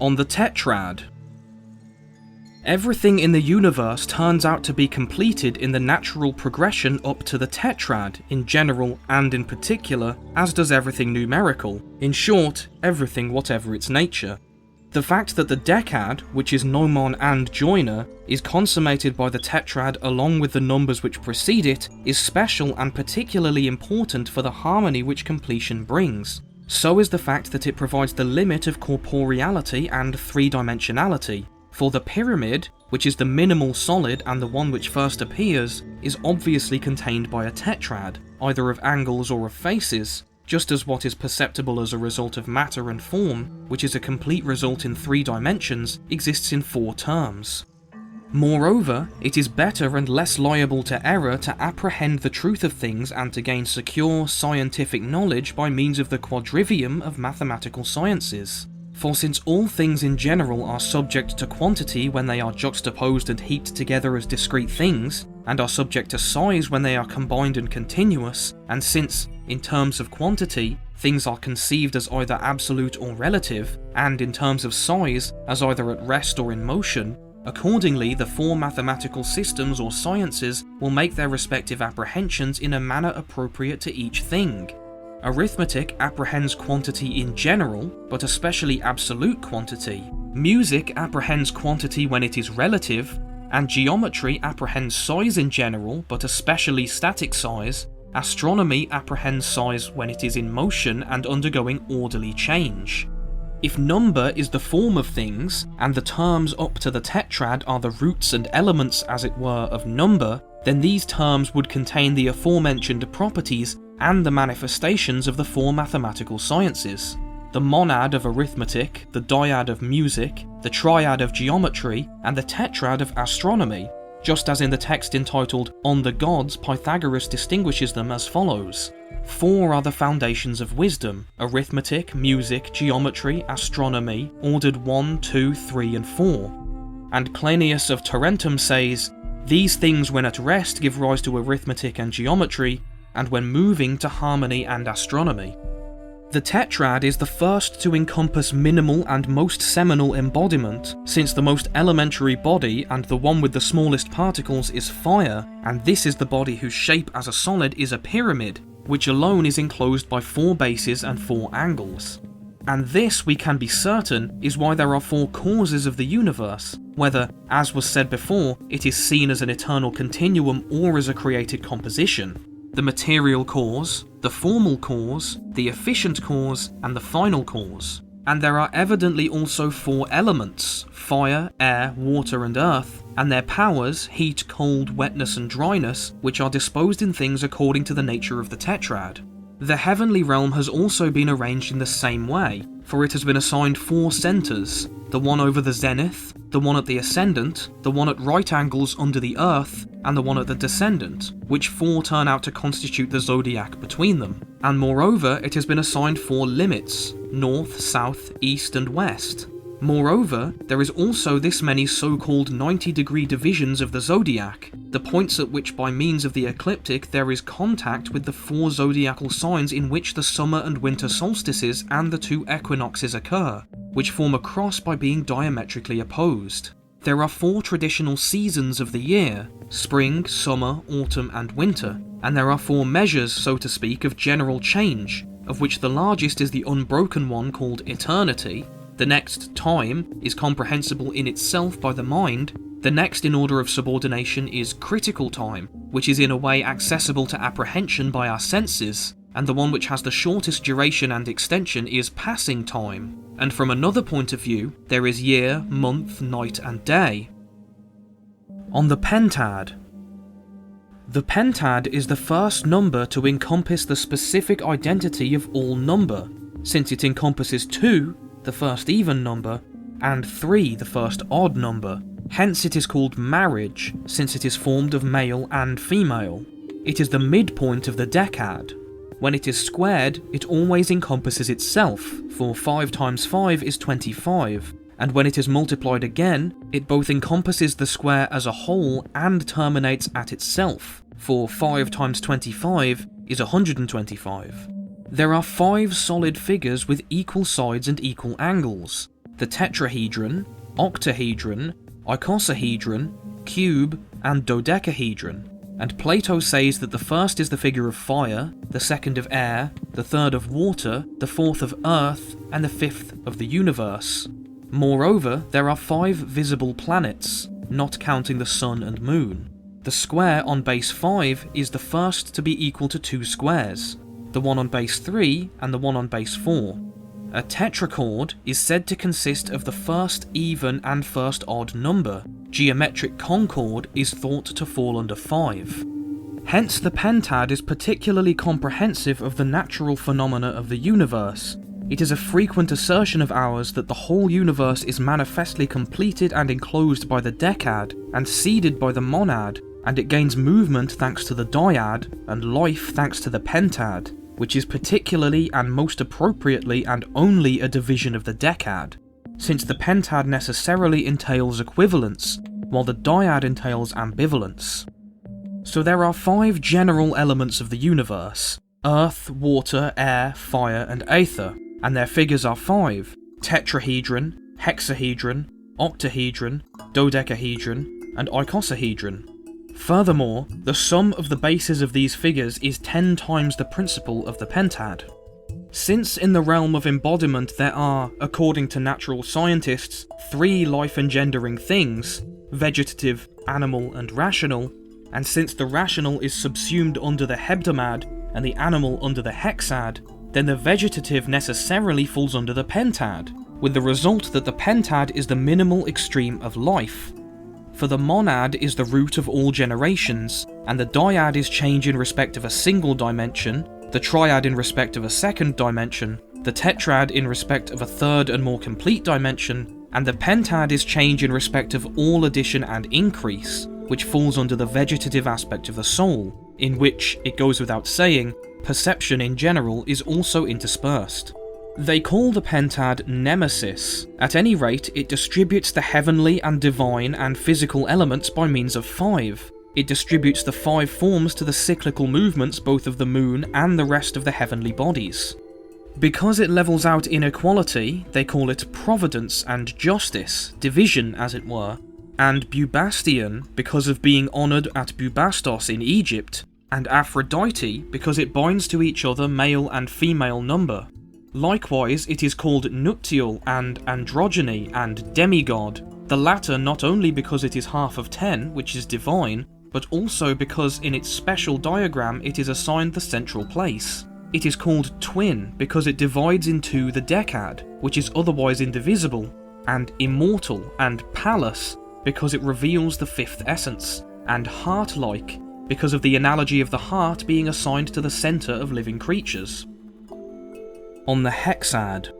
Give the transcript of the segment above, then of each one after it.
On the tetrad. Everything in the universe turns out to be completed in the natural progression up to the tetrad, in general and in particular, as does everything numerical. In short, everything whatever its nature. The fact that the decad, which is gnomon and joiner, is consummated by the tetrad along with the numbers which precede it, is special and particularly important for the harmony which completion brings. So is the fact that it provides the limit of corporeality and three-dimensionality. For the pyramid, which is the minimal solid and the one which first appears, is obviously contained by a tetrad, either of angles or of faces, just as what is perceptible as a result of matter and form, which is a complete result in 3 dimensions, exists in 4 terms. Moreover, it is better and less liable to error to apprehend the truth of things and to gain secure, scientific knowledge by means of the quadrivium of mathematical sciences. For since all things in general are subject to quantity when they are juxtaposed and heaped together as discrete things, and are subject to size when they are combined and continuous, and since, in terms of quantity, things are conceived as either absolute or relative, and in terms of size, as either at rest or in motion, accordingly the 4 mathematical systems or sciences will make their respective apprehensions in a manner appropriate to each thing. Arithmetic apprehends quantity in general, but especially absolute quantity. Music apprehends quantity when it is relative, and geometry apprehends size in general, but especially static size. Astronomy apprehends size when it is in motion and undergoing orderly change. If number is the form of things, and the terms up to the tetrad are the roots and elements, as it were, of number, then these terms would contain the aforementioned properties and the manifestations of the 4 mathematical sciences. The monad of arithmetic, the dyad of music, the triad of geometry, and the tetrad of astronomy, just as in the text entitled On the Gods, Pythagoras distinguishes them as follows. 4 are the foundations of wisdom: arithmetic, music, geometry, astronomy, ordered 1, 2, 3, and 4. And Cleinias of Tarentum says, these things when at rest give rise to arithmetic and geometry, and when moving to harmony and astronomy. The tetrad is the first to encompass minimal and most seminal embodiment, since the most elementary body and the one with the smallest particles is fire, and this is the body whose shape as a solid is a pyramid, which alone is enclosed by 4 bases and 4 angles. And this, we can be certain, is why there are 4 causes of the universe, whether, as was said before, it is seen as an eternal continuum or as a created composition. The material cause, the formal cause, the efficient cause, and the final cause. And there are evidently also 4 elements: fire, air, water, and earth, and their powers, heat, cold, wetness, and dryness, which are disposed in things according to the nature of the tetrad. The heavenly realm has also been arranged in the same way, for it has been assigned 4 centres: the one over the zenith, the one at the ascendant, the one at right angles under the earth, and the one at the descendant, which 4 turn out to constitute the zodiac between them. And moreover, it has been assigned 4 limits: north, south, east, and west. Moreover, there is also this many so-called 90-degree divisions of the zodiac, the points at which by means of the ecliptic there is contact with the 4 zodiacal signs in which the summer and winter solstices and the 2 equinoxes occur, which form a cross by being diametrically opposed. There are 4 traditional seasons of the year: spring, summer, autumn, and winter, and there are 4 measures, so to speak, of general change, of which the largest is the unbroken one called eternity. The next, time, is comprehensible in itself by the mind. The next in order of subordination is critical time, which is in a way accessible to apprehension by our senses, and the one which has the shortest duration and extension is passing time. And from another point of view, there is year, month, night, and day. On the pentad. The pentad is the first number to encompass the specific identity of all number, since it encompasses 2, the first even number, and 3, the first odd number. Hence it is called marriage, since it is formed of male and female. It is the midpoint of the decad. When it is squared, it always encompasses itself, for 5 times 5 is 25, and when it is multiplied again, it both encompasses the square as a whole and terminates at itself, for 5 times 25 is 125. There are 5 solid figures with equal sides and equal angles. the tetrahedron, octahedron, icosahedron, cube, and dodecahedron, and Plato says that the first is the figure of fire, the second of air, the third of water, the fourth of earth, and the fifth of the universe. Moreover, there are 5 visible planets, not counting the sun and moon. The square on base 5 is the first to be equal to 2 squares, the one on base 3 and the one on base 4. A tetrachord is said to consist of the first even and first odd number. Geometric concord is thought to fall under 5. Hence the pentad is particularly comprehensive of the natural phenomena of the universe. It is a frequent assertion of ours that the whole universe is manifestly completed and enclosed by the decad, and seeded by the monad, and it gains movement thanks to the dyad, and life thanks to the pentad, which is particularly and most appropriately and only a division of the decad, since the pentad necessarily entails equivalence, while the dyad entails ambivalence. So there are 5 general elements of the universe: earth, water, air, fire, and aether, and their figures are 5: tetrahedron, hexahedron, octahedron, dodecahedron, and icosahedron. Furthermore, the sum of the bases of these figures is 10 times the principle of the pentad. Since in the realm of embodiment there are, according to natural scientists, 3 life-engendering things, vegetative, animal, and rational, and since the rational is subsumed under the hebdomad and the animal under the hexad, then the vegetative necessarily falls under the pentad, with the result that the pentad is the minimal extreme of life. For the monad is the root of all generations, and the dyad is change in respect of a single dimension, the triad in respect of a second dimension, the tetrad in respect of a third and more complete dimension, and the pentad is change in respect of all addition and increase, which falls under the vegetative aspect of the soul, in which, it goes without saying, perception in general is also interspersed. They call the pentad nemesis. At any rate, it distributes the heavenly and divine and physical elements by means of 5. It distributes the 5 forms to the cyclical movements both of the moon and the rest of the heavenly bodies. Because it levels out inequality, they call it providence and justice, division as it were, and Bubastion because of being honoured at Bubastos in Egypt, and Aphrodite because it binds to each other male and female number. Likewise, it is called nuptial and androgyny and demigod, the latter not only because it is half of 10, which is divine, but also because in its special diagram it is assigned the central place. It is called twin because it divides into the decad, which is otherwise indivisible, and immortal and pallas because it reveals the 5th essence, and heart-like because of the analogy of the heart being assigned to the centre of living creatures. On the hexad.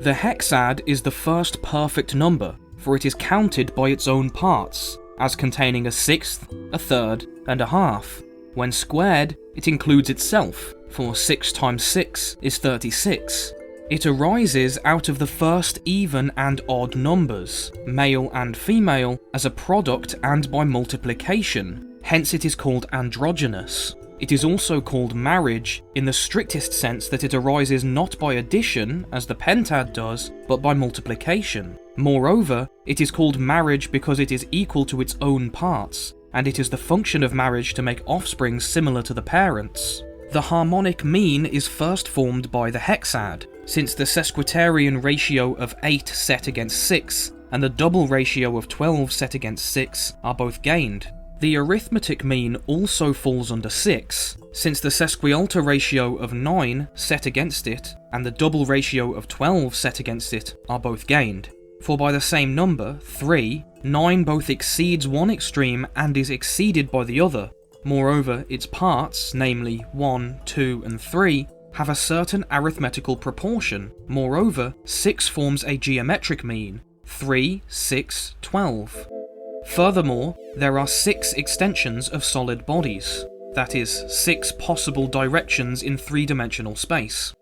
The hexad is the first perfect number, for it is counted by its own parts, as containing a 6th, a 3rd, and a half. When squared, it includes itself, for 6 times 6 is 36. It arises out of the first even and odd numbers, male and female, as a product and by multiplication, hence it is called androgynous. It is also called marriage, in the strictest sense that it arises not by addition, as the pentad does, but by multiplication. Moreover, it is called marriage because it is equal to its own parts, and it is the function of marriage to make offspring similar to the parents. The harmonic mean is first formed by the hexad, since the sesquiterrian ratio of 8 set against 6, and the double ratio of 12 set against 6 are both gained. The arithmetic mean also falls under 6, since the sesquialter ratio of 9 set against it and the double ratio of 12 set against it are both gained. For by the same number, 3, 9 both exceeds one extreme and is exceeded by the other. Moreover, its parts, namely 1, 2, and 3, have a certain arithmetical proportion. Moreover, 6 forms a geometric mean, 3, 6, 12. Furthermore, there are 6 extensions of solid bodies, that is, 6 possible directions in 3-dimensional space.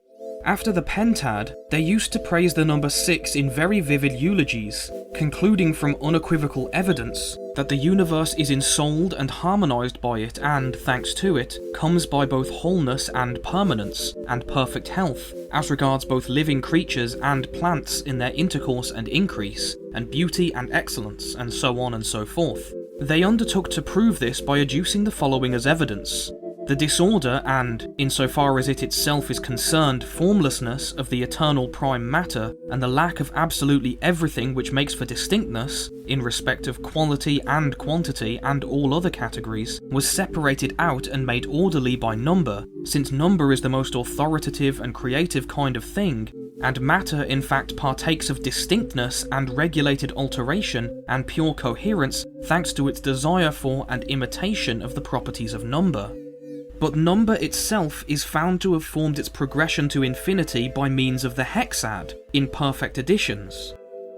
After the pentad, they used to praise the number 6 in very vivid eulogies, concluding from unequivocal evidence that the universe is ensouled and harmonized by it and, thanks to it, comes by both wholeness and permanence, and perfect health, as regards both living creatures and plants in their intercourse and increase, and beauty and excellence, and so on and so forth. They undertook to prove this by adducing the following as evidence: the disorder and, insofar as it itself is concerned, formlessness of the eternal prime matter, and the lack of absolutely everything which makes for distinctness, in respect of quality and quantity and all other categories, was separated out and made orderly by number, since number is the most authoritative and creative kind of thing, and matter in fact partakes of distinctness and regulated alteration and pure coherence thanks to its desire for and imitation of the properties of number. But number itself is found to have formed its progression to infinity by means of the hexad, in perfect additions.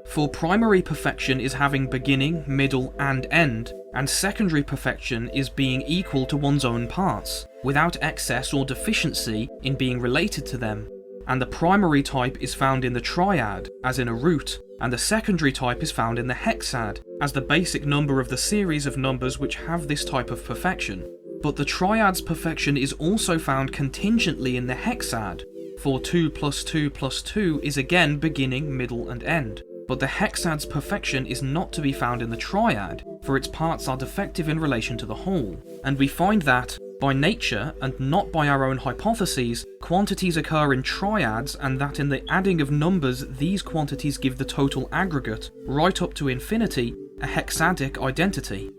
For primary perfection is having beginning, middle, and end, and secondary perfection is being equal to one's own parts, without excess or deficiency in being related to them. And the primary type is found in the triad, as in a root, and the secondary type is found in the hexad, as the basic number of the series of numbers which have this type of perfection. But the triad's perfection is also found contingently in the hexad, for 2 plus 2 plus 2 is again beginning, middle, and end. But the hexad's perfection is not to be found in the triad, for its parts are defective in relation to the whole, and we find that, by nature, and not by our own hypotheses, quantities occur in triads, and that in the adding of numbers these quantities give the total aggregate, right up to infinity, a hexadic identity.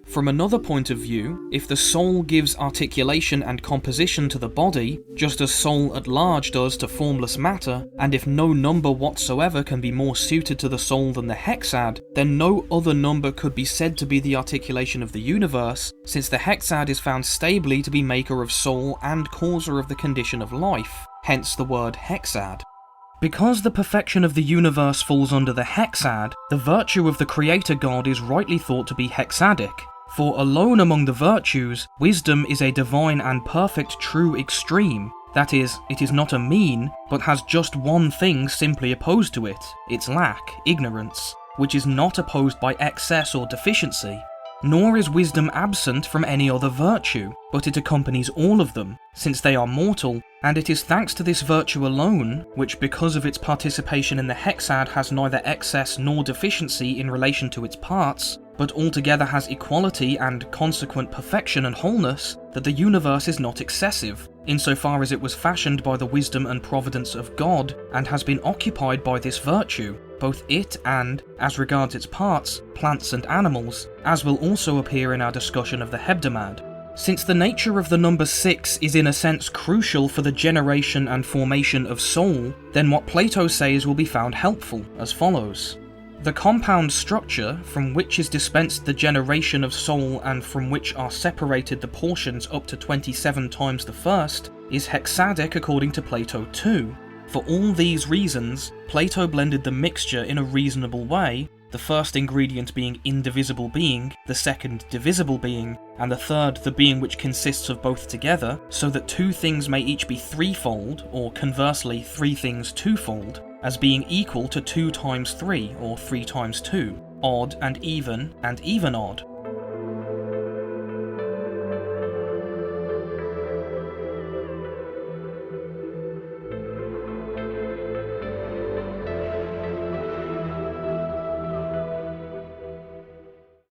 From another point of view, if the soul gives articulation and composition to the body, just as soul at large does to formless matter, and if no number whatsoever can be more suited to the soul than the hexad, then no other number could be said to be the articulation of the universe, since the hexad is found stably to be maker of soul and causer of the condition of life, hence the word hexad. Because the perfection of the universe falls under the hexad, the virtue of the Creator God is rightly thought to be hexadic. For alone among the virtues, wisdom is a divine and perfect true extreme, that is, it is not a mean, but has just one thing simply opposed to it, its lack, ignorance, which is not opposed by excess or deficiency. Nor is wisdom absent from any other virtue, but it accompanies all of them, since they are mortal, and it is thanks to this virtue alone, which because of its participation in the hexad has neither excess nor deficiency in relation to its parts, but altogether has equality and consequent perfection and wholeness, that the universe is not excessive, insofar as it was fashioned by the wisdom and providence of God, and has been occupied by this virtue, both it and, as regards its parts, plants and animals, as will also appear in our discussion of the Hebdomad. Since the nature of the number 6 is in a sense crucial for the generation and formation of soul, then what Plato says will be found helpful, as follows. The compound structure, from which is dispensed the generation of soul and from which are separated the portions up to 27 times the first, is hexadic according to Plato too. For all these reasons, Plato blended the mixture in a reasonable way, the first ingredient being indivisible being, the second divisible being, and the third the being which consists of both together, so that two things may each be threefold, or conversely three things twofold, as being equal to 2 times 3, or 3 times 2, odd and even odd.